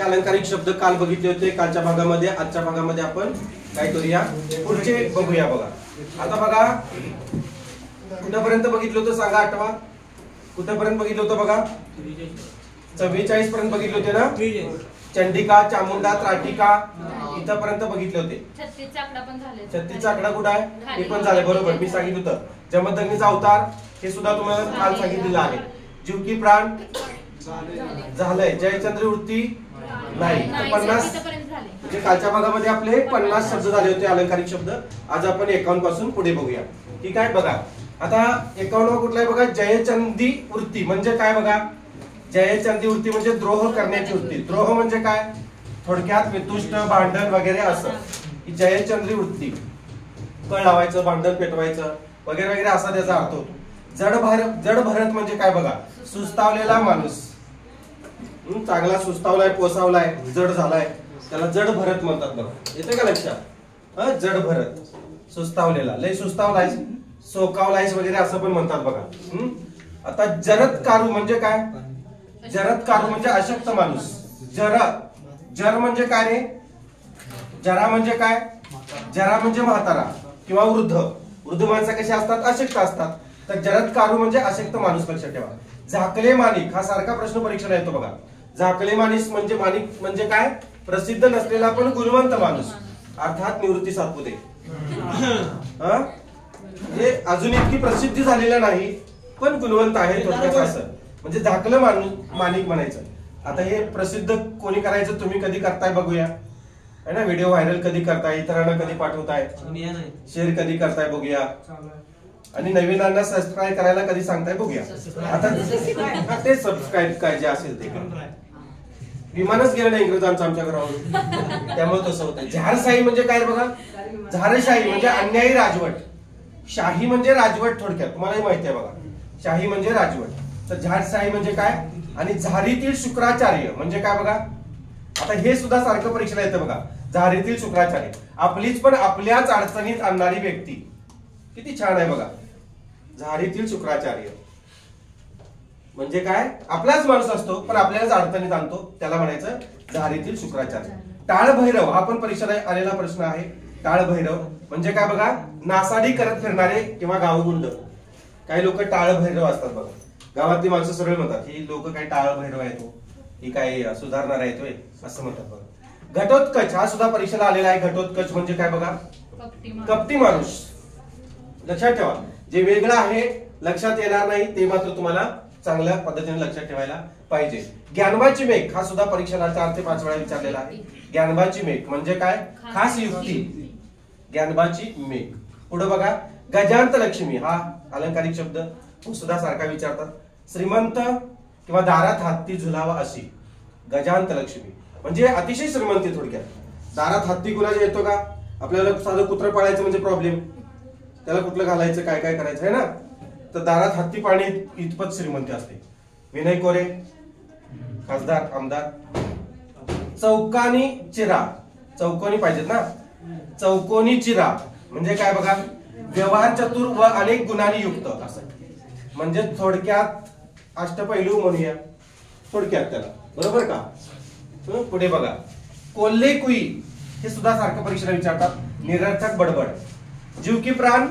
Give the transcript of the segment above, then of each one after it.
अलंकारिक शब्द काल बघितले होते कालच्या भागामध्ये. आजच्या भागामध्ये आपण काय करूया, पुढचे बघूया. बघा आता बघा कुठपर्यंत बघितलं होतं सांगा, आठवा कुठपर्यंत बघितलं होतं बघा. 44 पर्यंत बघितले होते ना. चंडिका, चामुंडा, त्राटिका इथपर्यंत बघितले होते. 36चा आकडा पण झाले. 36चा आकडा कुठे आहे हे पण झाले. बरोबर मी सांगितलं होतं. जमदग्नीचा अवतार हे सुद्धा तुम्हाला काल सांगितलेलं आहे. जीव की प्राण झालंय. जयचंद्र वृत्ती नाही. 50 म्हणजे कालच्या भागामध्ये आपले 50 शब्द झाले होते अलंकारिक शब्द. आज आपण 51 पासून पुढे बघूया. ठीक आहे. बघा आता 51 कुठला आहे बघा. जयचंदी वृत्ती म्हणजे काय बघा. जयचंदी वृत्ती म्हणजे द्रोह करण्याची वृत्ती. द्रोह म्हणजे काय, थोडक्यात वितुष्ट, भांडण वगैरे असं. ही जयचंद्री वृत्ती. कळ लावायचं, भांडण पेटवायचं वगैरे वगैरे असा त्याचा अर्थ होतो. जड भरत म्हणजे काय बघा. सुस्तावलेला माणूस. चांगला सुस्तावलाय, पोसावलाय, जड झालाय, त्याला जड भरत म्हणतात बघा. येते का लक्षात. जड भरत, सुस्तावलेला, लय सुस्तावलायस, सोकावलायस वगैरे असं पण म्हणतात बघा. आता जरत्कारु म्हणजे काय. जरत्कारु म्हणजे अशक्त माणूस. जर म्हणजे काय रे. जरा म्हणजे काय. जरा म्हणजे म्हातारा किंवा वृद्ध. वृद्ध माणसं कशी असतात, अशक्त असतात. तर जरत्कारु म्हणजे अशक्त माणूस. लक्षात ठेवा. झाकले माणिक हा सारखा प्रश्न परीक्षेला येतो बघा. झाकले माणिक म्हणजे काय, प्रसिद्ध नसलेला पण गुणवंत माणूस, अर्थात निवृत्ती सातपुते. हे अजून इतकी प्रसिद्धी झालेला नाही पण गुणवंत आहे थोडक्यात असं. म्हणजे झाकलं माणिक म्हणायचं. आता हे प्रसिद्ध कोणी करायचं, तुम्ही कधी करताय बघूया है ना. व्हिडिओ व्हायरल कधी करताय, इतरांना कधी पाठवताय, शेअर कधी करताय बघूया. आणि नवीनांना सबस्क्राईब करायला कधी सांगताय बघूया. आता ते सबस्क्राईब काय जे असेल ते. विमानच गेलं नाही इंग्रजांचं आमच्या घरावर, त्यामुळे तसं होतं. झारशाही म्हणजे काय बघा. झारशाही म्हणजे अन्यायी राजवट. शाही म्हणजे राजवट थोडक्यात, तुम्हालाही माहिती आहे बघा. शाही म्हणजे राजवट. तर झारशाही म्हणजे काय. आणि झारीतील शुक्राचार्य म्हणजे काय बघा. आता हे सुद्धा सारखं परीक्षेला येतं बघा. झारीतील शुक्राचार्य, आपलीच पण आपल्याच अडचणीत आणणारी व्यक्ती. किती छान आहे बघा. झारीतील शुक्राचार्य म्हणजे काय, आपलाच माणूस असतो पण आपल्यालाच अडचणीत आणतो, त्याला म्हणायचं झारीतील शुक्राचार्य. टाळभैरव हा पण परीक्षेला आलेला प्रश्न आहे. टाळभैरव म्हणजे काय बघा. नासाडी करत फिरणारे किंवा गावगुंड. काही लोक टाळभैरव असतात बघा. गावातली माणसं सरळ म्हणतात ही लोक काही टाळभैरव आहेत, ही काय सुधारणार आहेत असं म्हणतात बघा. घटोत्कच हा सुद्धा परीक्षेला आलेला आहे. घटोत्कच म्हणजे काय बघा. कपटी माणूस. लक्षात ठेवा. जे वेगळं आहे लक्षात येणार नाही ते मात्र तुम्हाला चांगल्या पद्धतीने लक्षात ठेवायला पाहिजे. ज्ञानबाची मेघ हा सुद्धा परीक्षेला 4 ते 5 वेळा विचारलेला आहे. ज्ञानबाची मेघ म्हणजे काय, खास युक्ती. ज्ञानबाची मेघ. पुढे बघा. गजांत लक्ष्मी हा अलंकारिक शब्द सुद्धा सारखा विचारतात. श्रीमंत किंवा दारात हत्ती झुलावा अशी. गजांत लक्ष्मी म्हणजे अतिशय श्रीमंती थोडक्यात. दारात हत्ती कुणाच्या येतो का. आपल्याला साधं कुत्रं पाळायचं म्हणजे प्रॉब्लेम, त्याला कुठलं घालायचं, काय काय करायचं आहे ना. तर दारात हत्ती पाणी इतपत श्रीमंती असते. विनय कोरे खासदार, आमदार. चौकानी चिरा, चौकोनी पाहिजेत ना. चौकोनी चिरा म्हणजे काय बघा. व्यवहार चतुर व अनेक गुणांनी युक्त असं. म्हणजे थोडक्यात अष्टपैलू म्हणूया थोडक्यात त्याला. बरोबर का. पुढे बघा. कोल्हे कुई हे सुद्धा सारखं परीक्षेला विचारतात. निरर्थक बडबड. जीव की प्राण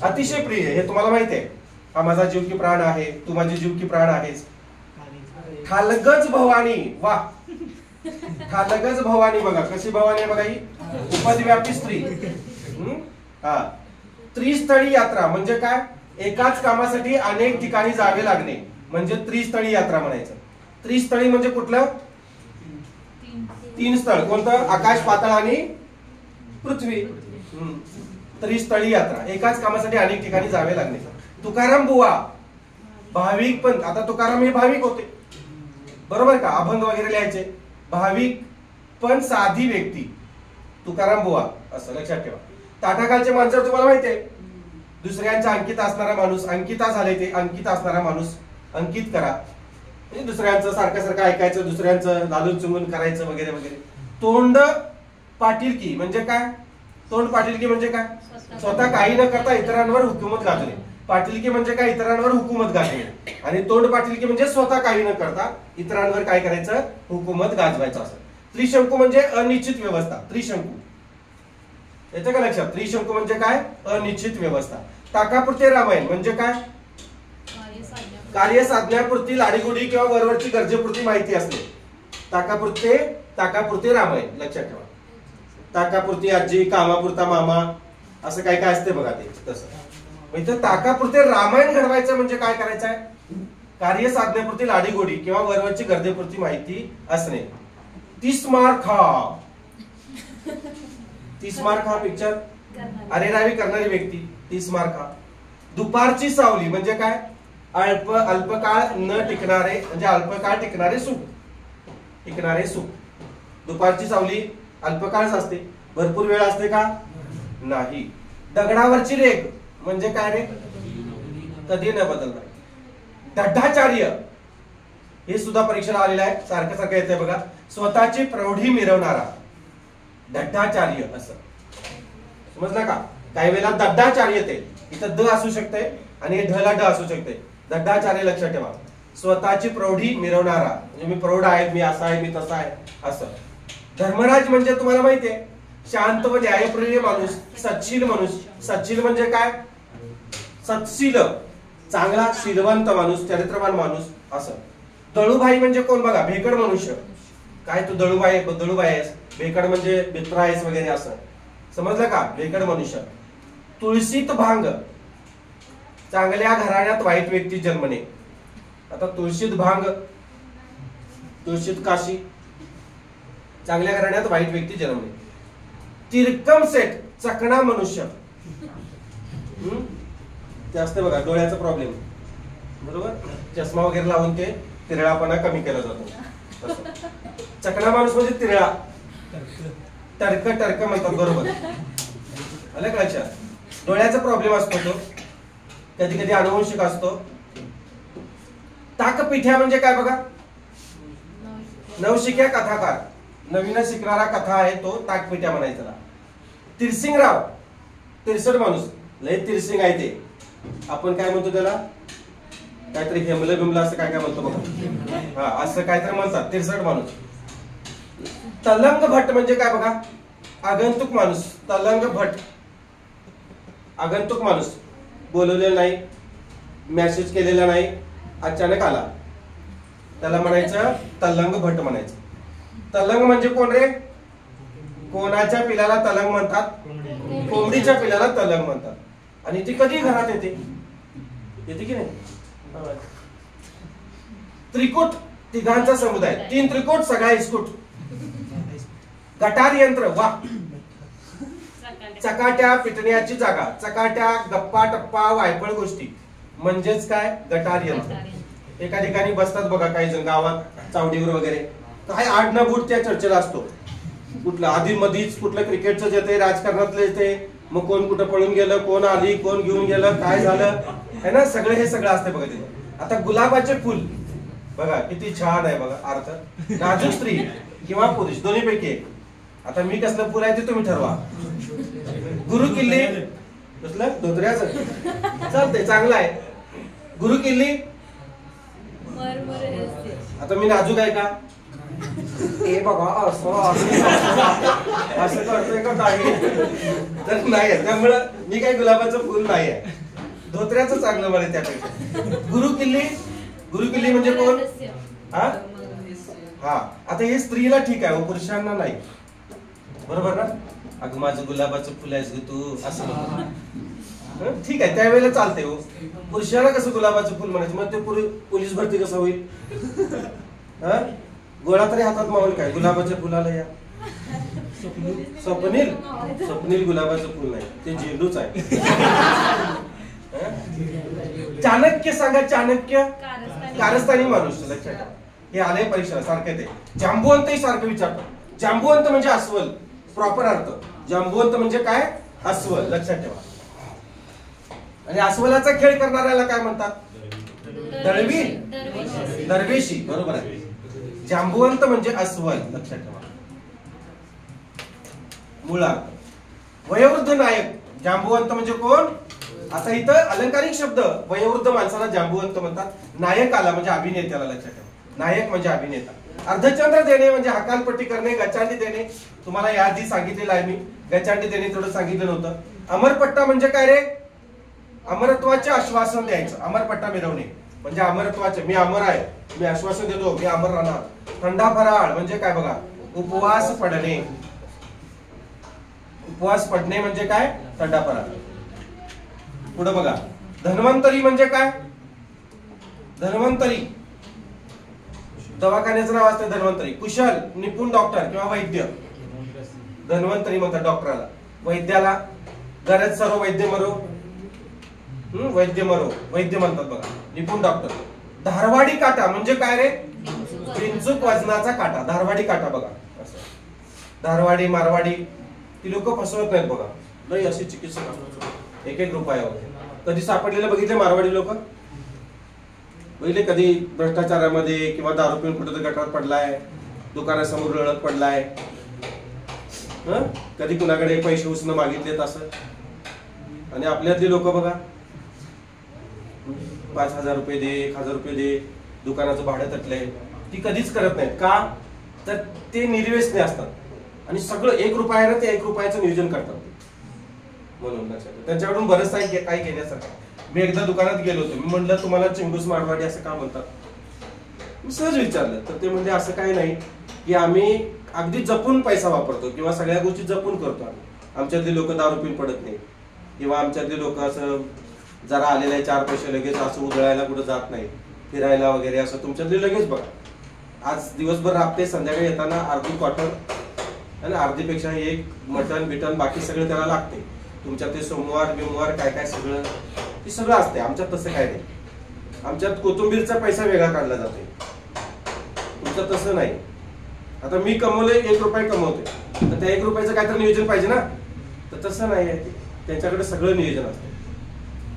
अतिशय प्रिय हे तुम्हाला माहिती आहे. हा माझा जीव की प्राण आहे, तू माझी जीव की प्राण आहेस. थालगज भवानी. वा. थालगज भवानी बघा कशी भवानी आहे बघा. ही उपद्व्यापी स्त्री. हा. त्रिस्थळी यात्रा म्हणजे काय, एकाच कामासाठी अनेक ठिकाणी जावे लागणे म्हणजे त्रिस्थळी यात्रा म्हणायचं. त्रिस्थळी म्हणजे कुठलं, 3 स्थळ. कोणतं, आकाश, पाताळ आणि पृथ्वी. त्रिस्थळी यात्रा, एकाच कामासाठी अनेक ठिकाणी जावे लागणे. तुकाराम बुवा भाविक पण. आता तुकाराम हे भाविक होते बरोबर का. अभंग वगैरे लिहायचे. भाविक पण साधी व्यक्ती तुकाराम बुवा असं लक्षात ठेवा. ताटाखालचे माणसं तुम्हाला माहिती आहे. दुसऱ्यांचा अंकित असणारा माणूस. अंकिता झाले ते अंकित असणारा माणूस. अंकित करा म्हणजे दुसऱ्यांचं सारखं सारखं ऐकायचं, दुसऱ्यांचं लालून चुंगून करायचं वगैरे वगैरे. तोंड पाटीलकी म्हणजे काय. तोंड पाटीलकी म्हणजे काय, स्वतः काही न करता इतरांवर हुकूमत गाजवणे. पाटीलकी म्हणजे काय, इतरांवर हुकूमत गाजवणे. आणि तोंड पाटीलकी म्हणजे स्वतः काही न करता इतरांवर काय करायचं, हुकूमत गाजवायचं असं. त्रिशंकू म्हणजे अनिश्चित व्यवस्था. त्रिशंकू येतं का लक्षात? त्रिशंकू म्हणजे काय, अनिश्चित व्यवस्था. ताकापुरते रामायण म्हणजे काय, कार्य साधण्यापुरती लाडीगुडी किंवा वरवरची गरजेपुरती माहिती असणे. ताकापुरते रामायण लक्षात ठेवा. ताकापुरती आजी, कामापुरता मामा, असं काय काय असते बघा ते तसं. इथं ताकापुरते रामायण घडवायचं म्हणजे काय करायचं आहे, कार्य साधण्यापुरती लाडीगोडी किंवा वरवरची गरजेपुरती माहिती असणे. 30 मार खा. 30 मार खा पिक्चर अरेरावी करणारी व्यक्ती 30 मार खा. दुपारची सावली म्हणजे काय, अल्पकाळ न टिकणारे म्हणजे अल्पकाळ टिकणारे सुख. टिकणारे सुख. दुपारची सावली अल्पकाळच असते, भरपूर वेळ असते का, नाही. दगडावरची रेघ म्हणजे काय रे, कधी न बदलणार. दड्डाचार्य हे सुद्धा परीक्षेला आलेलं आहे, सारखं सारखं येतंय बघा. स्वतःची प्रौढी मिरवणारा दड्डाचार्य असं समजलं का. काही वेळेला दड्डाचार्य ते इथं द असू शकते आणि ढला ड असू शकते. दड्डाचार्य लक्षात ठेवा. स्वतःची प्रौढी मिरवणारा म्हणजे मी प्रौढ आहे, मी असा आहे, मी तसा आहे असं. धर्मराज म्हणजे तुम्हाला माहितीये, शांत व न्यायप्रिय माणूस, सत्शील माणूस. सत्शील म्हणजे काय, सत्शील चांगला शीलवंत माणूस, चरित्रवान माणूस असं. दळूभाई म्हणजे कोण बघा, भेकड मनुष्य. काय तू दळूभाई आहेस, भेकड म्हणजे मित्र आहेस वगैरे असं समजलं का, भेकड मनुष्य. तुळशीत भांग, चांगल्या घराण्यात वाईट व्यक्ती जन्मणे. आता तुळशीत भांग, तुळशीत काशी, चांगल्या घराण्यात वाईट व्यक्ती जन्मणे. तिरकम सेट, चकणा मनुष्य. ते असते बघा डोळ्याचा प्रॉब्लेम, बरोबर, चष्मा वगैरे लावून ते तिरळापणा कमी केला जातो. चकणा माणूस म्हणजे तिरळा, टर्क म्हणतात, बरोबर आलं का लक्षात. डोळ्याचा प्रॉब्लेम असतो तो, कधी कधी अनुवंशिक असतो. ताकपिठ्या म्हणजे काय बघा, नवशिक्या कथाकार, नवीन शिकणारा कथा आहे तो ताकपिठ्या म्हणायचा. तिरसिंगराव, तिरसट माणूस, लय तिरसिंग आहे ते. आपण काय म्हणतो त्याला, काहीतरी हेमलं बिमलं असं काय काय म्हणतो बघा, हा असं काहीतरी म्हणतात, तिरसट माणूस. तलंग भट म्हणजे काय बघा, आगंतुक माणूस. तलंग भट, आगंतुक माणूस, बोलवलेला नाही, मेसेज केलेला नाही, अचानक आला, त्याला म्हणायचं तलंग भट म्हणायचं. तलंग म्हणजे कोण रे, कोणाच्या पिलाला तलंग म्हणतात, कोंबडीच्या पिलाला तलंग म्हणतात. आणि ती कधी घरात येते की नाही. त्रिकूट, तिघांचा समुदाय. 3 त्रिकूट, सगळा इस्कूट. गटार यंत्र, वा. चकाट्या पिटण्याची जागा, चकाट्या गप्पा टप्पा वायफळ गोष्टी म्हणजेच काय, गटार यंत्र. एका ठिकाणी बसतात बघा काही जण गावात चावडीवर वगैरे, काय आड ना बूट त्या चर्चेला असतो. कुठलं आधी मधीच कुठलं क्रिकेटचं येते, राजकारणातलं येते, मग कोण कुठं पळून गेलं, कोण आली, कोण घेऊन गेलं, काय झालं है ना, सगळं हे सगळं असते बघा तिथे. आता गुलाबाचे फुल बघा किती छान आहे बघा अर्थ. नाजूक स्त्री किंवा पुरुष दोन्हीपैकी एक. आता मी कसलं फुल आहे ते तुम्ही ठरवा. गुरु किल्ली कसलं, धोत्र्याचं, चालतंय, चांगलं आहे. गुरु किल्ली, आता मी नाजूक आहे का, हे बघा असं करतोय का काही, तर नाही आहे. त्यामुळं मी काही गुलाबाचं फुल नाही आहे, धोत्र्याचं चांगलं मला त्यापेक्षा. गुरु किल्ली म्हणजे कोण, हा. आता हे स्त्रीला ठीक आहे, पुरुषांना नाही, बरोबर ना. अगं माझं गुलाबाचं फुल आहेस ग तू, असं ठीक आहे, त्यावेळेला चालतंय. हो पुरुषाला कसं गुलाबाचं फुल म्हणायचं, मग ते पोलीस भरती कसं होईल. गोळा तरी हातात मावल काय, गुलाबाच्या फुलाला या. स्वप्नील गुलाबाचं फुल नाही, ते झेंडूच आहे. चाणक्य सांगा, चाणक्य कारस्थानी माणूस. लक्षात ठेवा, हे आले परीक्षा सारखे. ते जांबुवंत सारखं विचारतो. जांबुवंत म्हणजे अस्वल, प्रॉपर अर्थ. जांबुवंत म्हणजे काय, अस्वल, लक्षात ठेवा. आणि अस्वलाचा खेळ करणाऱ्याला काय म्हणतात, दळवी, दरवेशी, बरोबर आहे. जांबुवंत म्हणजे अस्वल, लक्षात ठेवा. मूळ अर्थ. वयोवृद्ध नायक, जांबुवंत म्हणजे कोण, आता इथं अलंकारिक शब्द वयोवृद्ध माणसाला जांबुवंत म्हणतात. नायक आला म्हणजे अभिनेत्याला लक्षात ठेवा. नायक म्हणजे अभिनेता. अर्धचंद्र देणे म्हणजे हकालपट्टी करणे, गचांडी देणे. तुम्हाला याआधी सांगितलेलं आहे मी. गचांडी देणे थोडं सांगितलं नव्हतं. अमरपट्टा म्हणजे काय रे? अमरत्वाचे आश्वासन द्यायचं. अमरपट्टा मिरवणे म्हणजे अमरत्वाचे, मी अमर आहे, मी आश्वासन देतो मी अमर राहणार. थंडा फराळ म्हणजे काय बघा, उपवास पडणे. उपवास पडणे म्हणजे काय? थंडा फराळ. पुढे बघा, धन्वंतरी म्हणजे काय? धन्वंतरी दवाखान्याचं नाव असतं धन्वंतरी. कुशल, निपुण डॉक्टर किंवा वैद्य धन्वंतरी म्हणतात डॉक्टरला. वैद्याला गरज सर्व वैद्य मरो, वैद्य मरो, वैद्य म्हणतात बघा. निपुण डॉक्टर. धारवाडी काटा म्हणजे काय रे? बिनचूक वजनाचा काटा. धारवाडी काटा बघा. धारवाडी मारवाडी ती लोक फसवत नाहीत बघा. नाही अशी चिकित्सक असतात 1-1 रुपया वगैरे. कधी सापडलेलं बघितले मारवाडी लोक? पहिले कधी भ्रष्टाचारामध्ये किंवा दारू पिऊन कुठे गटारात पडलाय, दुकानासमोर लढत पडलाय, कधी कुणाकडे पैसे उसनं मागितलेत असं? आणि आपल्यातली लोक बघा 5,000 रुपये दे, 1,000 रुपये दे, दुकानाचं भाडं तटलंय, ती कधीच करत नाहीत. का तर ते निर्व्यसनी असतात आणि सगळं 1 रुपयानं ते 1 रुपयाचं नियोजन करतात. म्हणून लक्षात त्यांच्याकडून बरंच काही घेण्यासारखं. मी एकदा दुकानात गेलो होतो. मी म्हणलं तुम्हाला चिंगूस मारवाडी असं का म्हणतात? मी सहज विचारलं तर ते म्हणजे असं काही नाही की आम्ही अगदी जपून पैसा वापरतो किंवा सगळ्या गोष्टी जपून करतो. आमच्यातले लोक दारू पिऊन पडत नाही किंवा आमच्यातले लोक असं जरा आलेले आहे 4 पैसे लगेच असं उधळायला कुठं जात नाही, फिरायला वगैरे असं. तुमच्यातले लगेच बघा, आज दिवसभर राबते, संध्याकाळी येताना अर्धी क्वार्टर आणि अर्धीपेक्षा 1 मटन बिटन बाकी सगळं त्याला लागते. तुमच्यात ते सोमवार बिमवार काय काय सगळं ते सगळं असते. आमच्यात तसं काय नाही. आमच्यात कोथिंबीरचा पैसा वेगळा काढला जातो. तुमच्यात तसं नाही. आता मी कमवले 1 रुपये कमवते तर त्या 1 रुपयाचं काहीतरी नियोजन पाहिजे ना, तर तसं नाही आहे. त्यांच्याकडे सगळं नियोजन असतं.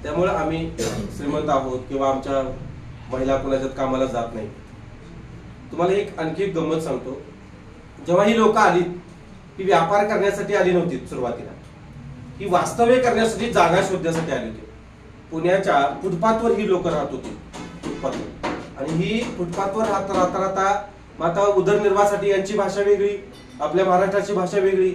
त्यामुळे आम्ही श्रीमंत आहोत किंवा आमच्या महिला कुणाच्यात कामाला जात नाही. तुम्हाला आणखी एक गंमत सांगतो. जेव्हा ही लोक आली, ही व्यापार करण्यासाठी आली नव्हती सुरुवातीला, ही वास्तव्य करण्यासाठी जागा शोधण्यासाठी आली होती. पुण्याच्या फुटपाथवर ही लोक राहत होती. फुटपाथवर. आणि ही फुटपाथवर राहता आता उदरनिर्वाहासाठी यांची भाषा वेगळी, आपल्या महाराष्ट्राची भाषा वेगळी.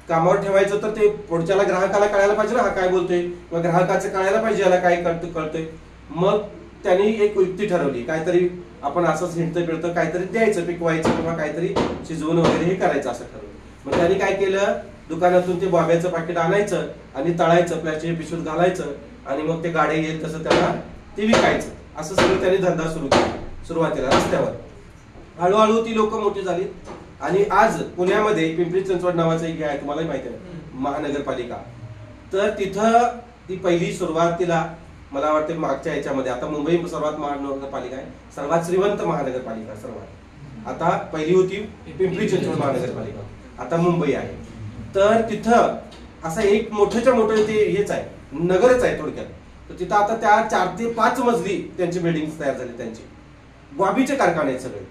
कामावर ठेवायचं तर ते पुढच्याला ग्राहकाला कळायला पाहिजे ना हा काय बोलतोय, किंवा ग्राहकाचं कळायला पाहिजे याला काय कळतंय. मग त्यांनी एक युक्ती ठरवली, काहीतरी आपण असंच हिंडतं फिरतं काहीतरी द्यायचं, पिकवायचं किंवा काहीतरी शिजवून वगैरे हे करायचं असं ठरवलं. मग त्यांनी काय केलं, दुकानातून ते बॉब्याचं पाकिट आणायचं आणि तळायचं, प्लास्टिक पिशवीत घालायचं आणि मग ते गाडे येईल तसं त्याला ते विकायचं. असं सगळं त्यांनी धंदा सुरू केला सुरुवातीला रस्त्यावर. हळूहळू ती लोक मोठी झाली आणि आज पुण्यामध्ये पिंपरी चिंचवड नावाचं एक आहे, तुम्हालाही माहिती आहे, महानगरपालिका. तर तिथं ती पहिली सुरुवातीला मला वाटतं मागच्या ह्याच्यामध्ये, आता मुंबई सर्वात महानगरपालिका आहे, सर्वात श्रीमंत महानगरपालिका सर्वात. आता पहिली होती पिंपरी चिंचवड महानगरपालिका, आता मुंबई आहे. तर तिथं असं एक मोठ्याच्या मोठं ते हेच आहे, नगरच आहे थोडक्यात. तर तिथं आता त्या 4 ते 5 मजली त्यांची बिल्डिंग तयार झाली. त्यांची बॉबीचे कारखाने आहेत सगळे,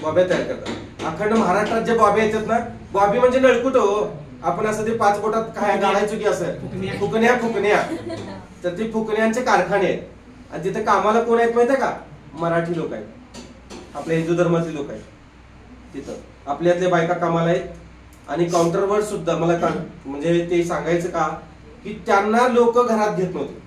बॉब्या तयार करतात. अखंड महाराष्ट्रात जे बॉबे येतात ना, बॉबी म्हणजे नळकुट हो, आपण असं ते 5 बोटात काय गाळायचो की असं फुकण्या. तर ते फुकण्यांचे कारखाने आहेत. आणि तिथे कामाला कोण आहेत माहिती आहे का? मराठी लोक आहेत, आपल्या हिंदू धर्मातले लोक आहेत. तिथं आपल्यातल्या बायका कामाला आहेत. आणि काउंटरवर सुद्धा मला म्हणजे ते सांगायचं का की त्यांना लोक घरात घेत नव्हते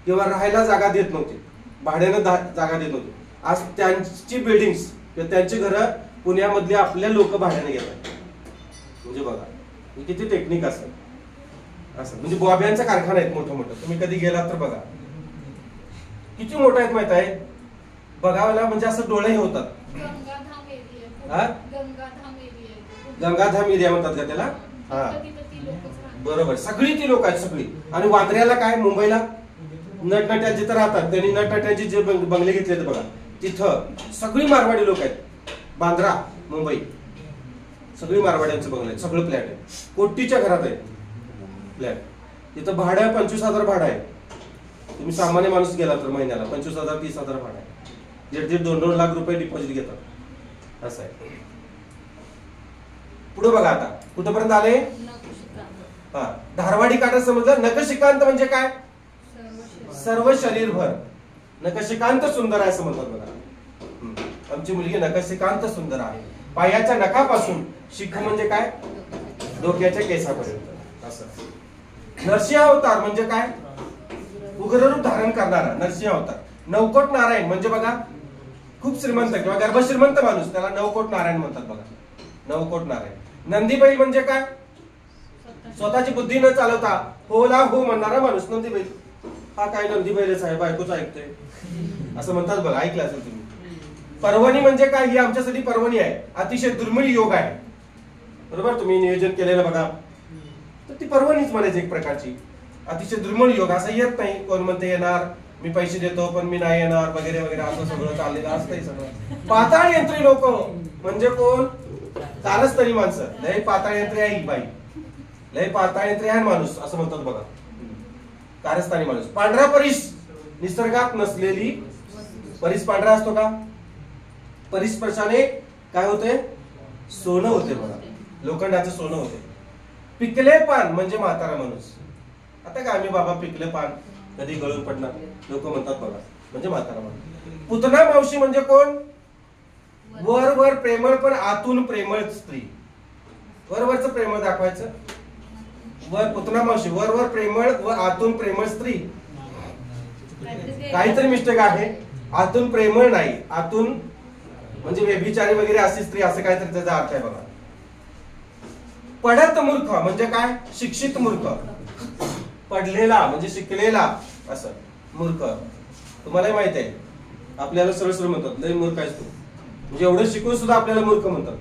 किंवा राहायला जागा देत नव्हती, भाड्यानं जागा देत नव्हती. आज त्यांची बिल्डिंग्स किंवा त्यांची घरं पुण्यामधले आपल्या लोक भाड्याने घेतात. म्हणजे बघा किती टेक्निक असेल असं. म्हणजे बॉब्यांचा कारखाना आहेत मोठं मोठं. तुम्ही कधी गेलात तर बघा किती मोठं आहेत माहित आहे. बघायला म्हणजे असं डोळे होतात. गंगाधाम एरिया म्हणतात का त्याला? हा बरोबर, सगळी ती लोक आहेत सगळी. आणि वांद्र्याला काय, मुंबईला नटनट्या जिथं राहतात त्यांनी नटनट्याचे जे बंगले घेतले बघा, तिथं सगळी मारवाडी लोक आहेत. बांद्रा मुंबई सगळी मारवाड्यांचे बंगले आहेत, सगळं फ्लॅट आहे, कोटीच्या घरात आहे फ्लॅट. तिथं भाडं 25,000 भाडं आहे. तुम्ही सामान्य माणूस गेला तर महिन्याला 25,000 30,000 भाडं आहे. 1.5-2 लाख रुपये डिपॉझिट घेतात असं आहे. पुढे बघा आता कुठपर्यंत आले? हा, धारवाडी काटा समजलं. नखशिकांत म्हणजे काय? सर्व शरीरभर. नखशिकांत सुंदर आहे असं म्हणतात बघा. आमची मुलगी नखशिकांत सुंदर आहे. पायाच्या नखापासून शिख म्हणजे काय? डोक्याच्या केसापर्यंत असं. नरसिंह अवतार म्हणजे काय? उग्ररूप धारण करणारा नरसिंह अवतार. नवकोट नारायण म्हणजे बघा खूप श्रीमंत किंवा गर्भश्रीमंत माणूस, त्याला नवकोट नारायण म्हणतात बघा. नवकोट नारायण. नंदीबैल म्हणजे काय? स्वतःची बुद्धी न चालवता होला हो म्हणणारा माणूस नंदीबैल. हा काय नंदीबैलच आहे, बायकोच ऐकतोय असं म्हणतात बघा. ऐकलं असेल तुम्ही. पर्वणी म्हणजे काय? ही आमच्यासाठी पर्वणी आहे. अतिशय दुर्मिळ योग आहे. बरोबर, तुम्ही नियोजन केलेलं बघा, तर ती पर्वणीच म्हणायची एक प्रकारची. अतिशय दुर्मिळ योग. असं येत नाही कोण म्हणते येणार, मी पैसे देतो पण मी नाही येणार वगैरे वगैरे, असं सगळं चाललेलं असतंय सगळं. पाताळ यंत्री लोक म्हणजे कोण? कारस्थानी माणसं. लय पाताळ यंत्री आहे ही बाई, लय पाताळ यंत्री आहे माणूस असं म्हणतात बघा. कारस्थानी माणूस. पांढरा परीस, निसर्गात नसलेली. परीस पांढरा असतो का? परिस्पर्शाने काय होते? सोनं होते बघा, लोखंडाचं सोनं होते. पिकले पान म्हणजे म्हातारा माणूस. आता काय आम्ही बाबा पिकले पान कधी गळून पडणार, लोक म्हणतात बघा, म्हणजे म्हातारा माणूस. पुतना मावशी म्हणजे कोण? वर वर प्रेमळ पण आतून प्रेमळ स्त्री. वरवरच प्रेमळ दाखवायचं. वर पुतना मावशी, वर वर प्रेमळ व आतून प्रेमळ स्त्री. काहीतरी मिस्टेक आहे. आतून प्रेमळ नाही, आतून म्हणजे व्यभिचारी वगैरे अशी स्त्री, असं काहीतरी त्याचा अर्थ आहे बघा. पडत मूर्ख म्हणजे काय? शिक्षित मूर्ख. पडलेला म्हणजे शिकलेला असं मूर्ख. तुम्हालाही माहित आहे, आपल्याला सरळ सरळ म्हणतात लय मूर्ख आहेस तू, म्हणजे एवढं शिकून सुद्धा आपल्याला मूर्ख म्हणतात.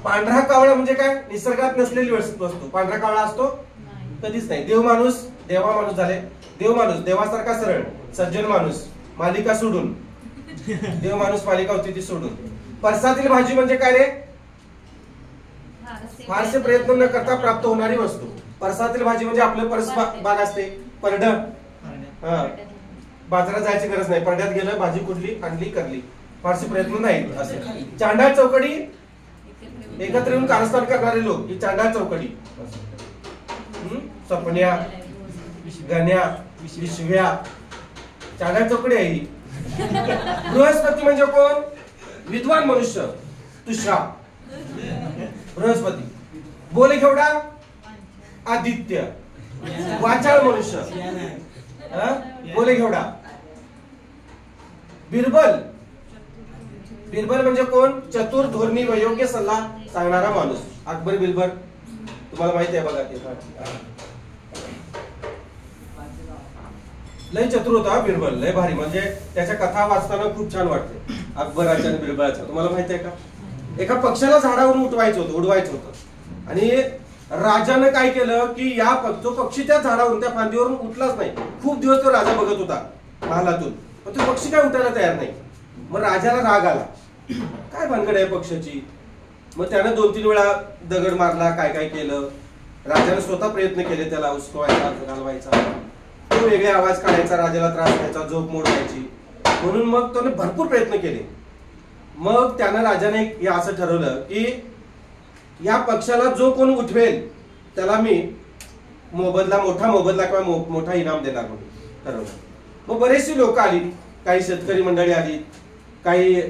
पांढरा कावळा म्हणजे काय? निसर्गात नसलेली वस्तू. पांढरा कावळा असतो कधीच नाही. देव माणूस, देवा माणूस झाले. देव माणूस देवासारखा सरळ, सज्जन माणूस, मालिका सोडून. देव माणूस मालिका होती ती सोडून. परसातील भाजी म्हणजे काय रे? फारसे प्रयत्न न करता प्राप्त होणारी वस्तू. परसातील भाजी म्हणजे आपलं परस बाग असते, परड. हा, बाजारात जायची गरज नाही, परड्यात गेलं भाजी कुठली आणली करली, फारसे प्रयत्न नाही असं. चांडाळ चौकडी, एकत्र येऊन कारस्थान करणारे लोक, ही चांडाळ चौकडी. सपन्या, गण्या, विश्व्या, चांडाळ चौकडी आहे ही. बृहस्पती म्हणजे कोण? विद्वान मनुष्य, तुषा. बृहस्पती. बोले घेवडा, आदित्य. वाचाळ मनुष्य, बोले घेवडा. बिरबल, बिरबल म्हणजे कोण? चतुर, धोरणी व योग्य सल्ला सांगणारा माणूस. अकबर बिरबल तुम्हाला माहिती आहे बघा. ते लय चतुर होता बिरबल, लय भारी. म्हणजे त्याच्या कथा वाचताना खूप छान वाटते अकबराच्या आणि बिरबलाच्या. तुम्हाला माहिती आहे का? एका पक्षाला झाडावरून उडवायचं होतं आणि राजानं काय केलं की तो पक्षी त्या झाडावरून, त्या फांदीवरून उठलाच नाही. खूप दिवस तो राजा बघत होता महालातून, पण तो पक्षी काय उठायला तयार नाही. मग राजाला राग आला, काय भानगड आहे पक्षाची. मग त्यानं 2-3 वेळा दगड मारला, काय काय केलं. राजाने स्वतः प्रयत्न केले त्याला उचकवायचा, घालवायचा. तो वेगळे आवाज काढायचा, राजाला त्रास द्यायचा, झोप मोड व्हायची. म्हणून मग त्याने भरपूर प्रयत्न केले. मग त्यानं राजाने असं ठरवलं की या पक्षाला जो कोण उठवेल त्याला मी मोठा मोबदला किंवा मोठा इनाम देणार म्हणून ठरवलं. मग बरेचशी लोक आली, काही शेतकरी मंडळी आली, काही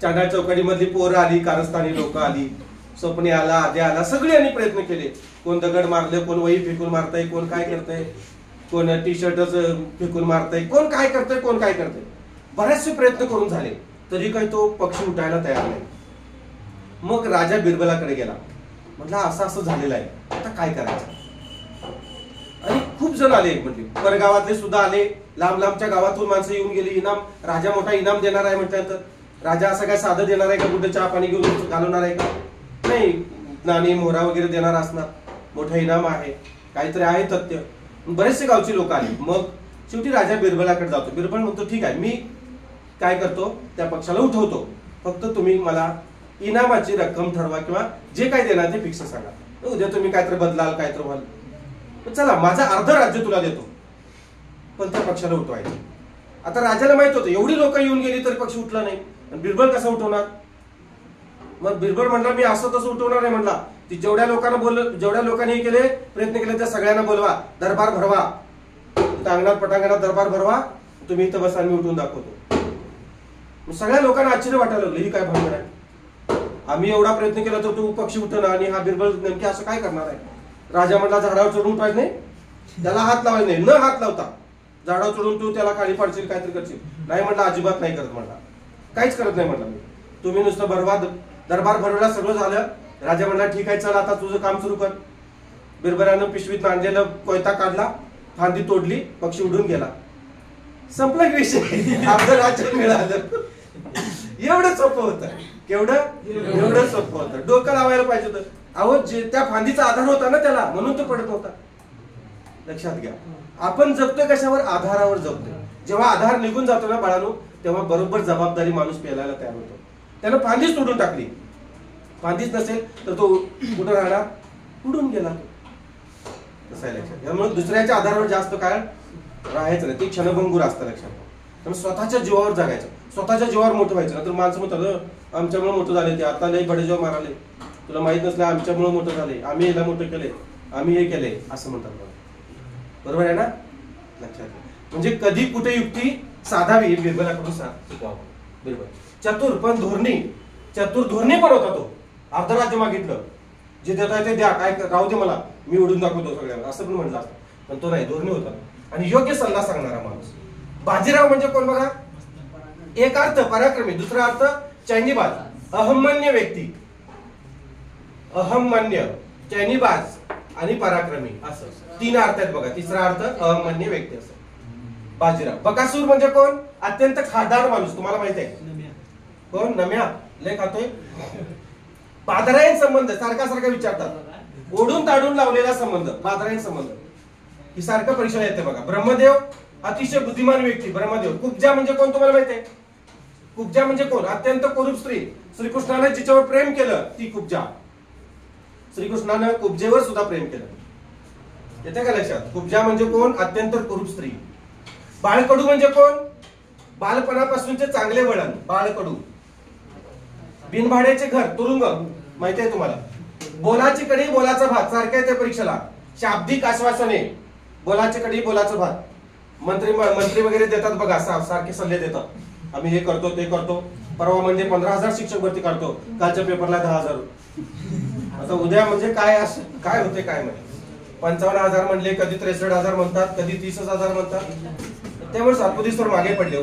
चांडाळ चौकडी मधली पोरं आली, कारस्थानी लोक आली, स्वप्ने आला, आधी आला. सगळ्यांनी प्रयत्न केले. कोण दगड मारले, कोण वही फेकून मारतय, कोण काय करतय, कोण टी शर्टच फेकून मारतय, कोण काय करतय, कोण काय करतय. बरेचसे प्रयत्न करून झाले तरी काही तो पक्षी उठायला तयार नाही. मग राजा बिरबलाकडे गेला, म्हटलं असं असं झालेलं आहे, आता काय करायचं. आणि खूप जण आले, म्हटले परगावातले सुद्धा आले, लांब लांबच्या गावातून माणसं येऊन गेली. इनाम, राजा मोठा इनाम देणार आहे म्हटल्यानंतर राजा असं काय साधं देणार आहे का? कुठे चहा पाणी घेऊन घालवणार आहे का? नाही, नाणी मोहरा वगैरे देणार असणार. मोठं इनाम आहे, काहीतरी आहे तथ्य. बरेचसे गावचे लोक आले. मग शेवटी राजा बिरबलाकडे जातो. बिरबल म्हणतो ठीक आहे, मी काय करतो, त्या पक्षाला उठवतो, फक्त तुम्ही मला इनामाची रक्कम ठरवा किंवा जे काय देणार ते फिक्स सांगा. उद्या तुम्ही काहीतरी बदलाल, काहीतरी व्हाल, चला माझं अर्ध राज्य तुला देतो, पण त्या पक्षाला उठवायचं. आता राजाला माहित होतं एवढी लोक येऊन गेली तरी पक्ष उठला नाही, बिरबल कसा उठवणार. मग बिरबल म्हणला मी असं तसं उठवणार नाही म्हणला. ती जेवढ्या लोकांना जेवढ्या लोकांनी हे केले प्रयत्न केले त्या सगळ्यांना बोलवा, दरबार भरवा, अंगणात पटांगणात दरबार भरवा, तुम्ही इथं बसा, मी उठून दाखवतो. सगळ्या लोकांना आश्चर्य वाटायला लागलं, ही काय भानगड आहे. आम्ही एवढा प्रयत्न केला तर तू पक्षी उठवणार आणि हा बिरबल नेमके असं काय करणार आहे. राजा म्हणला झाडावर चढून उठवायचं नाही, त्याला हात लावायचं नाही, न हात लावता झाडावर चढून तू त्याला खाली पाडशील, काहीतरी करशील. नाही म्हणला, अजिबात नाही करत म्हणला, काहीच करत नाही म्हणला मी. तुम्ही नुसतं भरवा, दरबार भरवला, सगळं झालं. राजा म्हणला ठीक आहे, चल आता तुझं काम सुरू कर. बिरबलानं पिशवीत आणलेलं कोयता काढला, फांदी तोडली, पक्षी उडून गेला. संपला विषय, आपलं राज्य मिळालं. एवढं सोपं होतं. केवढं? एवढं सोपं होतं. डोकं लावायला पाहिजे होतं. अहो त्या फांदीचा आधार होता ना त्याला, म्हणून तो पडत होता. लक्षात घ्या, आपण जगतोय कशावर? आधारावर जगतोय. जेव्हा आधार निघून जातो ना बाळांनो, तेव्हा बरोबर जबाबदारी माणूस पेलायला तयार होतो. त्यानं फांदीच तोडून टाकली. फांदीच नसेल तर तो कुठं राहणार? उडून गेला. कसं आहे लक्षात. त्यामुळे दुसऱ्याच्या आधारावर जास्त काळ राहायचं नाही, ते क्षणभंगूर असतं. लक्षात. त्यामुळे स्वतःच्या जीवावर जगायचं, स्वतःच्या जीवावर मोठं व्हायचं. तर माणसं म्हणतात आमच्यामुळे मोठं झाले, ते आता लई बडेजाव माराले, तुला माहित नसलं आमच्यामुळे मोठं झाले, आम्ही याला मोठं केले, आम्ही हे केले, असं म्हणतात. बरोबर आहे ना? लक्षात घ्या. म्हणजे कधी कुठे युक्ती साधावी हे बिरबलाकडून शिकावं. बिरबल चतुर पण धोरणी, चतुर धोरणी पण होता तो. अर्धराज्य मागितलं, जे देता ते द्या, काय राहू दे मला, मी उडून दाखवतो सगळ्यांना, असं पण म्हणलं असतं. पण तो नाही, धोरणी होता आणि योग्य सल्ला सांगणारा माणूस. बाजीराव म्हणजे कोण बघा? एक अर्थ पराक्रमी, दुसरा अर्थ चैनीबाज, अहमन्य व्यक्ती. अहमन्य, चैनीबाज आणि पराक्रमी असं तीन अर्थ आहेत बघा. तिसरा अर्थ अहमन्य व्यक्ती असं. बाजीराव. बकासूर म्हणजे कोण? अत्यंत खादार माणूस. तुम्हाला माहित आहे कोण? नम्या, लय खातोय. पादरायण संबंध सारखा सारखा विचारतात, ओढून ताडून लावलेला संबंध, पादरायण संबंध ही सारखं परीक्षेला येते बघा. ब्रह्मदेव अतिशय बुद्धिमान व्यक्ती. ब्रह्मदेव. कुब्जा म्हणजे कोण तुम्हाला माहिती आहे? कुब्जा म्हणजे कोण? अत्यंत कुरूप स्त्री. श्रीकृष्णाने जिच्यावर प्रेम केलं ती कुब्जा. श्रीकृष्णाने कुब्जेवर सुद्धा प्रेम केलं. येते का लक्षात? कुब्जा म्हणजे कोण? अत्यंत कुरूप स्त्री. बाळकडू म्हणजे कोण? बालपणापासूनचे चांगले वळण, बाळकडू. बिनभाड्याचे घर, तुरुंग, माहिती आहे तुम्हाला. बोलाची कडी बोलाचा भात, सारखं येते परीक्षेला. शाब्दिक आश्वासने, बोलाची कडी बोलाचा भात. मंत्री वगैरे देतात बघा, सारखे सल्ले देतात, आम्ही हे करतो ते करतो. परवा म्हणजे 15,000 शिक्षक भरती काढतो, कालच्या पेपरला 10,000. आता उद्या म्हणजे काय असं काय होते काय माहिती. 55,000 म्हणले, कधी 63,000 म्हणतात, कधी 30,000 म्हणतात. त्यामुळे सातपुतीस्वर मागे पडले.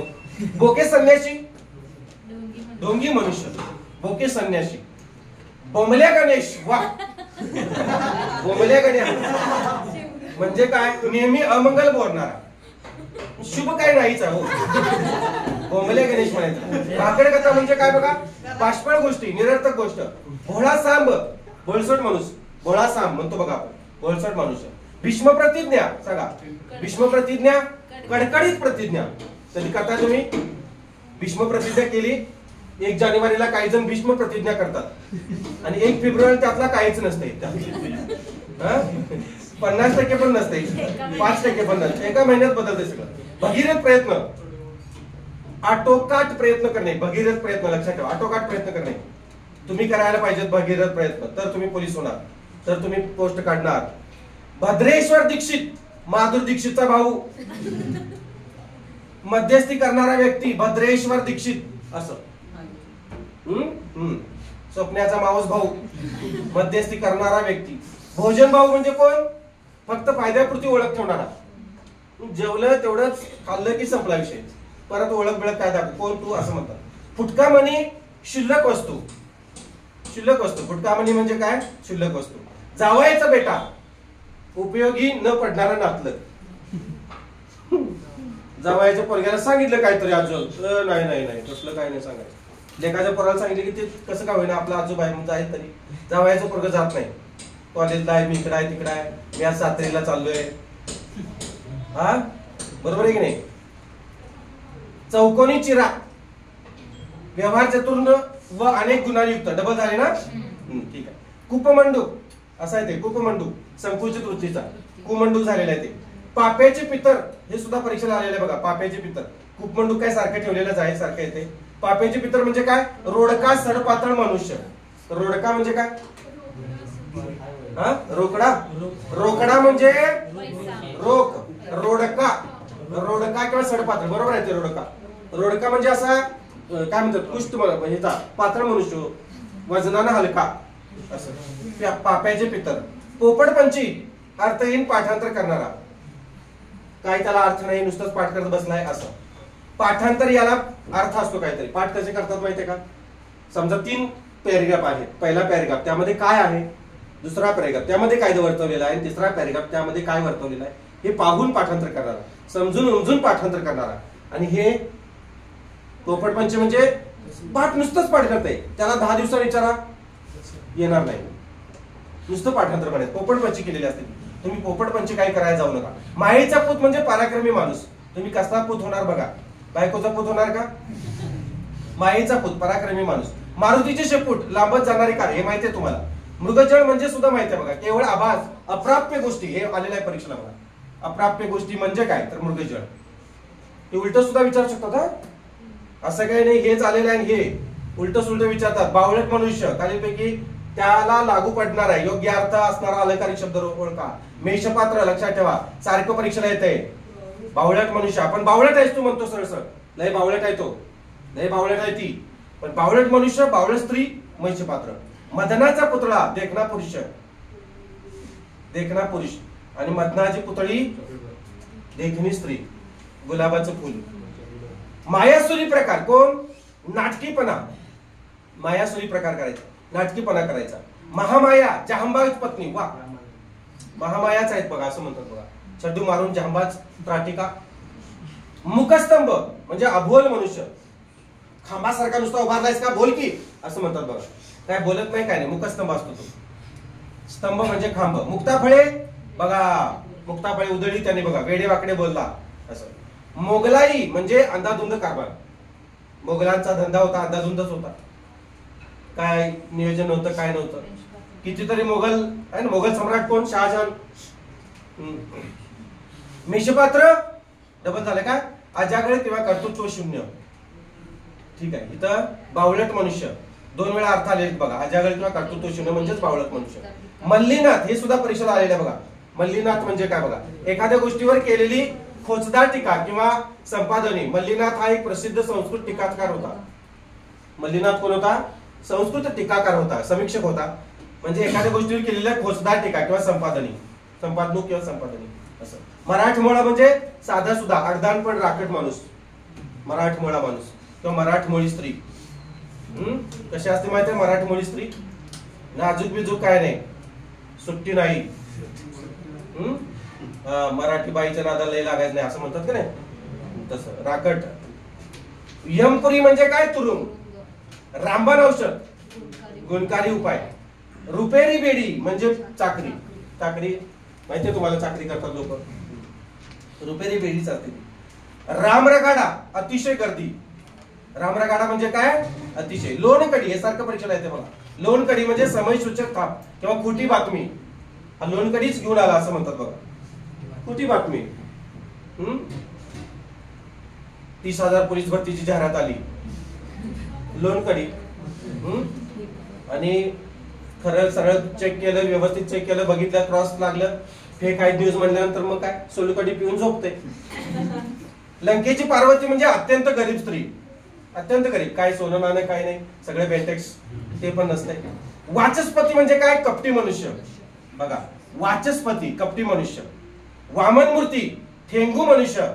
बोके संन्याशी, ढोंगी मनुष्य. बोके संन्याशी. बोंबल्या गणेश, वा. बोंबल्या गणेश म्हणजे काय? नेहमी अमंगल बोलणारा, शुभ काय नाहीच. हो, बोंबल्या गणेश म्हणायचं. भाकड कथा म्हणजे काय बघा? पाशपळ गोष्टी, निरर्थक गोष्ट. भोळा सांब, बोळसट माणूस. भोळा सांब म्हणतो बघा आपण, बोळसट मनुष्य. भीष्म प्रतिज्ञा सांगा. भीष्म प्रतिज्ञा, कडकडीत प्रतिज्ञा. कधी करता तुम्ही? भीष्म प्रतिज्ञा केली. 1 जानेवारीला काही जण भीष्म प्रतिज्ञा करतात आणि 1 फेब्रुवारी त्यातला काहीच नसते. 50% पण नसते, 5% पण नसते. एका महिन्यात बदलते सगळं. भगीरथ प्रयत्न, आटोकाट प्रयत्न करणे. भगीरथ प्रयत्न लक्षात ठेवा, आटोकाट प्रयत्न करणे. तुम्ही करायला पाहिजेत भगीरथ प्रयत्न, तर तुम्ही पोलीस होणार, तर तुम्ही पोस्ट काढणार. भद्रेश्वर दीक्षित, माधुर दीक्षितचा भाऊ. मध्यस्थी करणारा व्यक्ती भद्रेश्वर दीक्षित असं. स्वप्नाचा मावस भाऊ, मध्यस्थी करणारा व्यक्ती. भोजन भाऊ म्हणजे कोण? फक्त फायद्यापुरती ओळख ठेवणारा. जेवलं तेवढंच, खाल्लं की संपला विषय, परत ओळख बिळख काय दाखव, कोण तू असं म्हणतात. फुटका मनी, शिल्लक वस्तू. शिल्लक वस्तू, फुटका मनी म्हणजे काय? शिल्लक वस्तू. जावयाचा बेटा, उपयोगी न पडणारा नातलग. जावयाच्या पोरग्याला सांगितलं काहीतरी, आजोबा नाही नाही नाही तसलं काही नाही सांगायचं. लेकाच्या पोराला सांगितलं की ते कसं का होईना आपला आजोबा आहे जाईल, तरी जावयाचं पोरग जात नाही. कॉलेजला आहे, मी इकडे आहे तिकडे आहे, मी आज सात्रीला चाललोय. हा बरोबर आहे की नाही? चौकोनी चिरा, व्यवहार चतुर्न व अनेक गुणांयुक्त. डबल झाले ना? ठीक आहे. कुपमंडूक असा आहे ते, कुपमंडूक संकुचित वृत्तीचा, कुमंडूक झालेला आहे ते. पाप्याचे पितर, हे सुद्धा परीक्षेला आलेलं आहे बघा. पाप्याचे पितर, कुपमंडूक काय सारखं ठेवलेलंच आहे, सारखं येते. पाप्याचे पितर म्हणजे काय? रोडका सडपातळ मनुष्य. रोडका म्हणजे काय? हा, रोकडा. रोकडा म्हणजे रोक. रोडका, रोडका किंवा सडपातळ, बरोबर आहे ते. रोडका, रोडका म्हणजे असा काय म्हणतात, कुष्ठ ह्याचा पातळ मनुष्य, वजनानं हलका असं. पाप्याचे पितर. पोपटपंची अर्थहीन पाठांतर करणारा. काय त्याला अर्थ नाही, नुसतंच पाठ करत बसलाय असं. पाठांतर याला अर्थ असतो काहीतरी. पाठ कसे करतात माहितीये का? समजा 3 पॅरेग्राफ आहेत. पहिला पॅरेग्राफ त्यामध्ये काय आहे, दुसरा पॅरेग्राफ त्यामध्ये काय वर्तवलेला आहे, तिसरा पॅरेग्राफ त्यामध्ये काय वर्तवलेला आहे, हे पाहून पाठांतर करणारा, समजून उमजून पाठांतर करणारा. आणि हे पोपटपंची म्हणजे पाठ नुसतंच पाठ करताय, त्याला 10 दिवसांनी विचारा येणार नाही, नुसतं पाठांतर म्हणायचं. पोपटपंची केलेली असते. तुम्ही पोपटपंची काय करायला जाऊ नका. मायेचा पूत म्हणजे पराक्रमी माणूस. तुम्ही कसला पूत होणार बघा. बायकोचा पूत होणार का? मायेचा पूत, पराक्रमी माणूस. मारुतीचे शेपूट, लांबत जाणारे कार, हे माहिती आहे तुम्हाला. मृगजळ म्हणजे सुद्धा माहिती आहे बघा. केवळ आभास, अप्राप्य गोष्टी, हे आलेलं आहे परीक्षेला बघा. अप्राप्य गोष्टी म्हणजे काय, तर मृगजळ. हे उलट सुद्धा विचारू शकतात. हा, असं काही नाही हेच आलेलं आहे. हे उलट सुलट विचारतात. बावळट मनुष्य, खालीलपैकी त्याला लागू पडणार आहे, योग्य अर्थ असणारा अलंकारिक शब्द ओळखा. मेषपात्र, लक्षात ठेवा, सारखं परीक्षेला येते. बावळट मनुष्य, आपण बावळट आहेस तू म्हणतो सरळ सरळ, लय बावळट आहे तो, लय बावळट आहे ती. पण बावळट मनुष्य, बावळट स्त्री, मेषपात्र. मदनाचा पुतळा, देखना पुरुष, देखना पुरुष. आणि मदनाची पुतळी, देखणी स्त्री, गुलाबाचं फुल. मायासुरी प्रकार, कोण? नाटकीपणा. मायासुरी प्रकार करायचा, नाटकीपणा करायचा. महामाया, जहांबाज पत्नी. वा, महामायाच आहेत बघा, असं म्हणतात बघा. छड्डू मारून जहांबाज त्राटिका. मुखस्तंभ म्हणजे अभोल मनुष्य, खांबासारखा नुसता उभारलायस का, बोल की, असं म्हणतात बघा. काय बोलत नाही, काय नाही, मुखस्तंभ असतो तो. स्तंभ म्हणजे खांब. मुक्ताफळे बघा, मुक्ताफळे उधळली त्याने बघा, वेडे वाकडे बोलला असं. मोगलाई म्हणजे अंधाधुंद कारभार. मोगलांचा धंदा होता, अंधाधुंदच होता. काय नियोजन होतं, काय नव्हतं. कितीतरी मोगल आहे ना. मोगल सम्राट कोण? शहाजहान. मेषपात्र डबल झालं का, अजागळ किंवा कर्तृत्व शून्य. ठीक आहे. इथं बावळट मनुष्य 2 वेळा अर्थ आले बघा. अजागळ किंवा कर्तृत्व शून्य म्हणजेच बावळट मनुष्य. मल्लीनाथ, हे सुद्धा परीक्षेला आलेलं बघा. मल्लीनाथ म्हणजे काय बघा, एखाद्या गोष्टीवर केलेली खोचदार टीका किंवा संपादनी. मल्लीनाथ हा एक प्रसिद्ध संस्कृत टीकाकार होता. मल्लीनाथ कोण होता? संस्कृत टीकाकार होता, समीक्षक होता. म्हणजे एखाद्या गोष्टीवर केलेल्या खोचदार टीका किंवा संपादनी, संपादनूक किंवा संपादनी असं. मराठमोळा म्हणजे साधा सुद्धा अर्धानपण राखट माणूस, मराठमोळा माणूस किंवा मराठमोळी स्त्री. कशी असते माहिती आहे मराठमोळी स्त्री? नाजूक बिजूक काय नाही, सुट्टी नाही. मराठी बाईच्या नादाला लय लागायचं नाही असं म्हणतात का नाही, तसं राखट. यमपुरी म्हणजे काय? तुरुंग. रामबाण औषध, गुणकारी उपाय. रुपेरी बेडी म्हणजे चाकरी. चाकरी माहितीये तुम्हाला, चाकरी करतात लोक, रुपेरी बेडी चालते. रामरगाडा, अतिशय गर्दी. रामरगाडा म्हणजे काय? अतिशय. लोणकडी, हे सारखं परीक्षेला येते बघा. लोणकडी म्हणजे समयसूचक थाप किंवा खोटी बातमी. हा लोणकडीच घेऊन आला असं म्हणतात बघा, खोटी बातमी. 30,000 पोलीस भरतीची जाहिरात आली, लोणकडी. आणि खरं सरळ चेक केलं, व्यवस्थित चेक केलं, बघितलं, क्रॉस लागलं, फेक आहे न्यूज म्हणल्यानंतर मग काय, सोलकडी पिऊन झोपते. लंकेची पार्वती म्हणजे अत्यंत गरीब स्त्री, अत्यंत गरीब. काय सोनं नाणं काय नाही, सगळे बेटेक्स, ते पण नसते. वाचस्पती म्हणजे काय? कपटी मनुष्य बघा. वाचस्पती, कपटी मनुष्य. वामन मूर्ती, ठेंगू मनुष्य.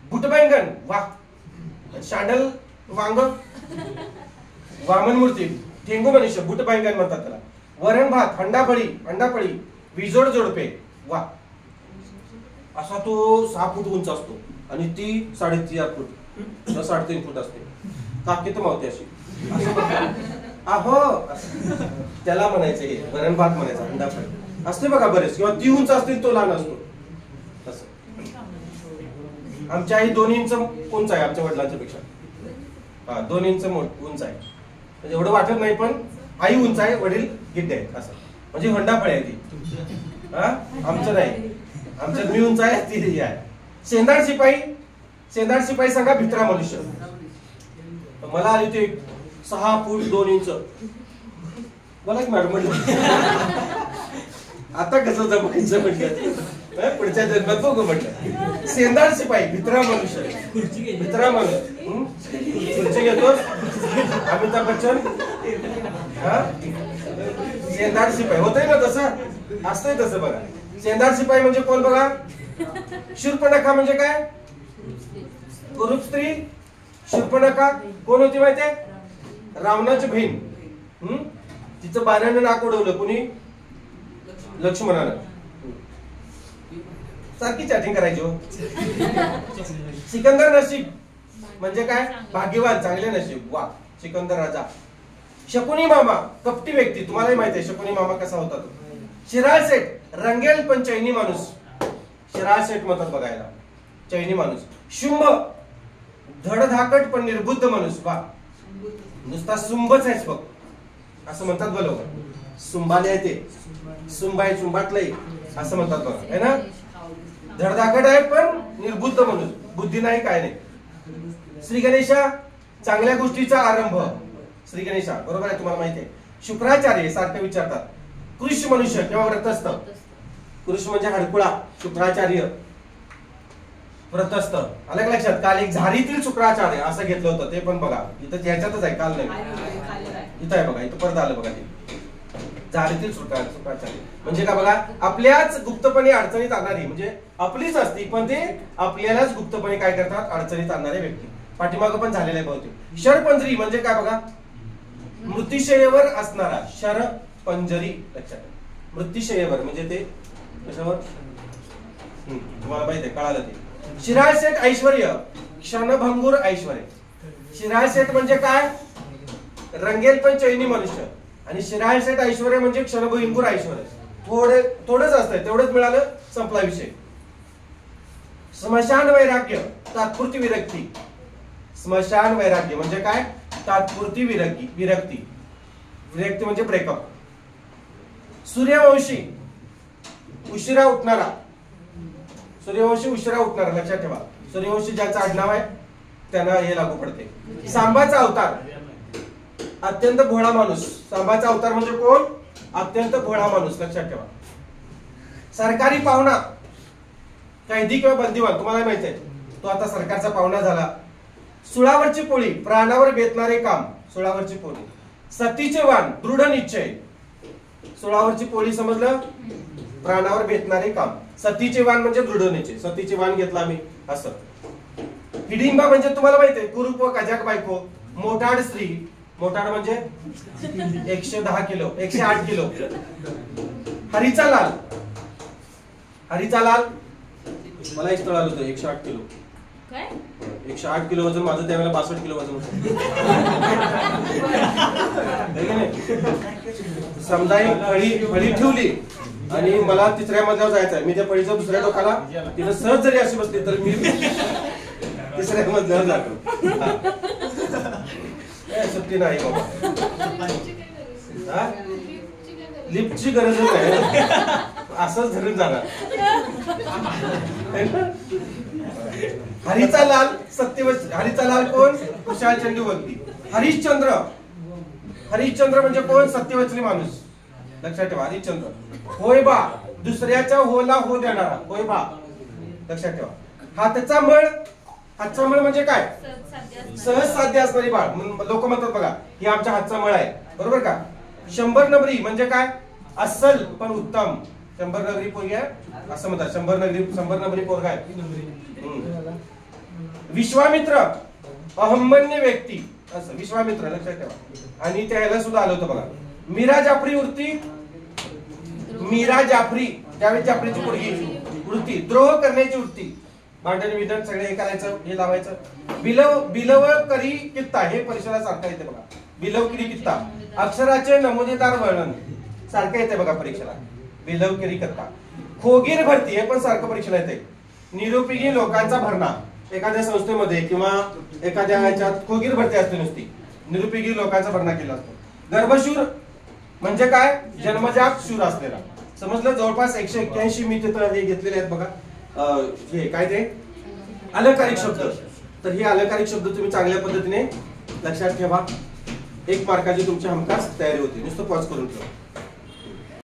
बुटबैंगन, वा, शांडल वांग. वामन मूर्ती, ठेंगू मनुष्य, बुटबैंगन म्हणतात त्याला. वरण भात, अंडाफळी, अंडाफळी. विजोड जोडपे, वा. असा तो 6 फूट उंच असतो आणि ती 3.5 फूट, 3.5 फूट असते. काकीत मावते अशी. अहो, त्याला म्हणायचं हे वरण भात म्हणायचं, अंडाफळी असते बघा बरेच. किंवा ती उंच असते, तो लहान असतो. आमच्या आई 2 इंच उंच आहे आमच्या वडिलांच्या पेक्षा. हा, 2 इंच उंच आहे. म्हणजे एवढं वाटत नाही, पण आई उंच आहे, वडील गिड्डे आहेत असं. म्हणजे अंडाफळी आहे ती. हा, आमचं नाही, आमच्यात मी उंच आहे, ती आहे. शेंदाड शिपाई, शेंदाड शिपाई सांगा भित्रा मनुष्य. मला आली ते 6 फूट 2 इंच. बोला की मॅडम म्हटलं. आता कसं जमायचं म्हटलं, पुढच्या जन्मात बघू म्हटलं. सेंदाड शिपाई, भित्रा मनुष्य, भित्रा मनुष्य. खुर्ची घेतोस अमिताभ बच्चन. हा, सेंदाड शिपाई होतंय ना तसं, असतंय तसं बघा. सेंदाड शिपाई म्हणजे कोण बघा. शूर्पणखा म्हणजे काय, कुरूप स्त्री. शूर्पणखा कोण होती माहितीये, रावणाची बहीण. तिचं बाण्यानं नाक उडवलं कुणी, लक्ष्मणानं. सारखी चॅटिंग करायची हो. सिकंदर नशीब म्हणजे काय, भाग्यवान, चांगले नशीब. वा, सिकंदर राजा. शकुनी मामा, कपटी व्यक्ती. तुम्हालाही माहिती आहे शकुनी मामा कसा होता तो. शिराळ सेठ, रंगेल पण चैनी माणूस. शिराळ सेठ म्हणतात बघायला, चैनी माणूस. शुंभ, धडधाकट पण निर्बुद्ध माणूस. वा, नुसता सुंबच आहेच बघ असं म्हणतात बरोबर. सुंबाले आहे ते, सुंबाय सुंबातलंय असं म्हणतात बघा, है ना. धडधाकट आहे पण निर्बुद्ध माणूस, बुद्धी नाही काय नाही. श्री गणेशा, चांगल्या गोष्टीचा आरंभ. श्री गणेशा बरोबर आहे, तुम्हाला माहिती आहे. शुक्राचार्य सारखं विचारतात. कृष मनुष्य किंवा व्रतस्थ. कृष म्हणजे हडकुळा, शुक्राचार्य व्रतस्थ. आलं लक्षात. काल एक झारीतील शुक्राचार्य असं घेतलं होतं, ते पण बघा इथं ह्याच्यातच आहे, काल नाही इथं आहे बघा, इथं परत आलं बघा. ते झारीतील शुक्राचार्य म्हणजे काय बघा, आपल्याच गुप्तपणे अडचणीत आणणारी, म्हणजे आपलीच असती पण ते आपल्यालाच गुप्तपणे काय करतात, अडचणीत आणणारे व्यक्ती. पाठीमागं पण झालेलं आहे बहुतेक. शरपंजरी म्हणजे काय बघा, मृत्यूशयेवर असणारा. शरपंजरी लक्षात. मृत्यूशयेवर म्हणजे ते कशावर, तुम्हाला माहिती आहे, कळालं ते. शिराळ सेठ ऐश्वर्य, क्षणभंगूर ऐश्वर्य. शिराळ सेठ म्हणजे काय, रंगेल पण चैनी मनुष्य. आणि शिराळ सेठ ऐश्वर्य म्हणजे क्षणभंगूर ऐश्वर्य. थोडंच असतंय, तेवढंच मिळालं, संपला विषय. स्मशान वैराग्य, तात्पुरती विरक्ती. स्मशान वैराग्य म्हणजे काय, तात्पुरती विरक्ती. विरक्ती म्हणजे ब्रेकअप. सूर्यवंशी, उशिरा उठणारा. सूर्यवंशी उशिरा उठणारा लक्षात ठेवा. सूर्यवंशी ज्याचं आडनाव आहे त्यांना हे लागू पडते. सांबाचा अवतार, अत्यंत भोळा माणूस. सांबाचा अवतार म्हणजे कोण, अत्यंत भोळा माणूस लक्षात ठेवा. सरकारी पाहुणा, कैदी किंवा बंदीवान, तुम्हाला माहिती आहे तो आता सरकारचा पाहुणा झाला. सुळावरची पोळी, प्राणावर बेतणारे काम. सुळावरची पोळी. सतीचे वाण, दृढ निश्चय. सुळावरची पोळी समजलं, प्राणावर बेतणारे काम. सतीचे वाण म्हणजे दृढ निश्चय. सतीचे वाण घेतला आम्ही असं. हिडिंबा म्हणजे तुम्हाला माहिती आहे, कुरूप व कजाक बायको. मोठाड स्त्री, मोठाड म्हणजे 110 किलो, 108 किलो. हरीचा लाल, हरीचा लाल मला एक स्थळ आलं होतं 108 किलो. 108 किलो वजन माझं, त्यावेळेला 62 किलो वजन होतं. समजा फळी ठेवली आणि मला तिसऱ्या मजल्यावर जायचं आहे, मी त्या फळीच्या दुसऱ्या टोकाला तिला सहज जरी अशी बसली तर मी तिसऱ्या मजल्यावर जातो. सुट्टी नाही बाबा, लिफ्टची गरज नाही, असंच धरून जाणार. हरीचा लाल, हरीचा लाल कोण, कुशाल चंडूवंती. हरिश्चंद्र, हरिश्चंद्र म्हणजे कोण, सत्यवचनी माणूस लक्षात ठेवा. हरिश्चंद्र. होय बा, दुसऱ्याच्या होला हो देणारा. होय बा लक्षात ठेवा. हातचा मळ, हातचा मळ म्हणजे काय, सहज साध्य असणारी बाळ. लोक म्हणतात बघा ही आमच्या हातचा मळ आहे, बरोबर का. 100 नंबरी म्हणजे काय, अस्सल पण उत्तम. 100 नगरी पोरगी आहे असं म्हणतात. 100 नंबरी पोरगा आहे. विश्वामित्र, अहमन्य व्यक्ती असं विश्वामित्र लक्षात ठेवा. आणि त्याला सुद्धा आलं होतं बघा. मीरा जाफरी वृत्ती, मीरा जाफरी त्यावेळी जाफरीची पोरगी वृत्ती. द्रोह करण्याची वृत्ती, भांडण विधन सगळे हे करायचं, हे लावायचं. बिलव करी कित्ता, हे परीक्षेला सारखं येते बघा. बिलव करी कित्ता. अक्षराचे नमुनेदार वर्णन सारखं येते बघा परीक्षेला. बिलव करी कित्ता. खोगीर भरती, हे पण सारखं परीक्षेला येते. निरुपयोगी लोकांचा भरणा, एखाद्या संस्थेमध्ये किंवा एखाद्या ह्याच्यात खोगीर भरती असते नुसती, निरुपयोगी लोकांचा भरणा केला असतो. गर्भशूर म्हणजे काय, जन्मजात शूर असलेला. समजलं. जवळपास 181 मी तिथं हे घेतलेले आहेत बघा. हे काय ते अलंकारिक शब्द. तर हे अलंकारिक शब्द तुम्ही चांगल्या पद्धतीने लक्षात ठेवा. 1 मार्काची तुमची हमखास तयारी होती. नुसतं पॉज करून ठेवा.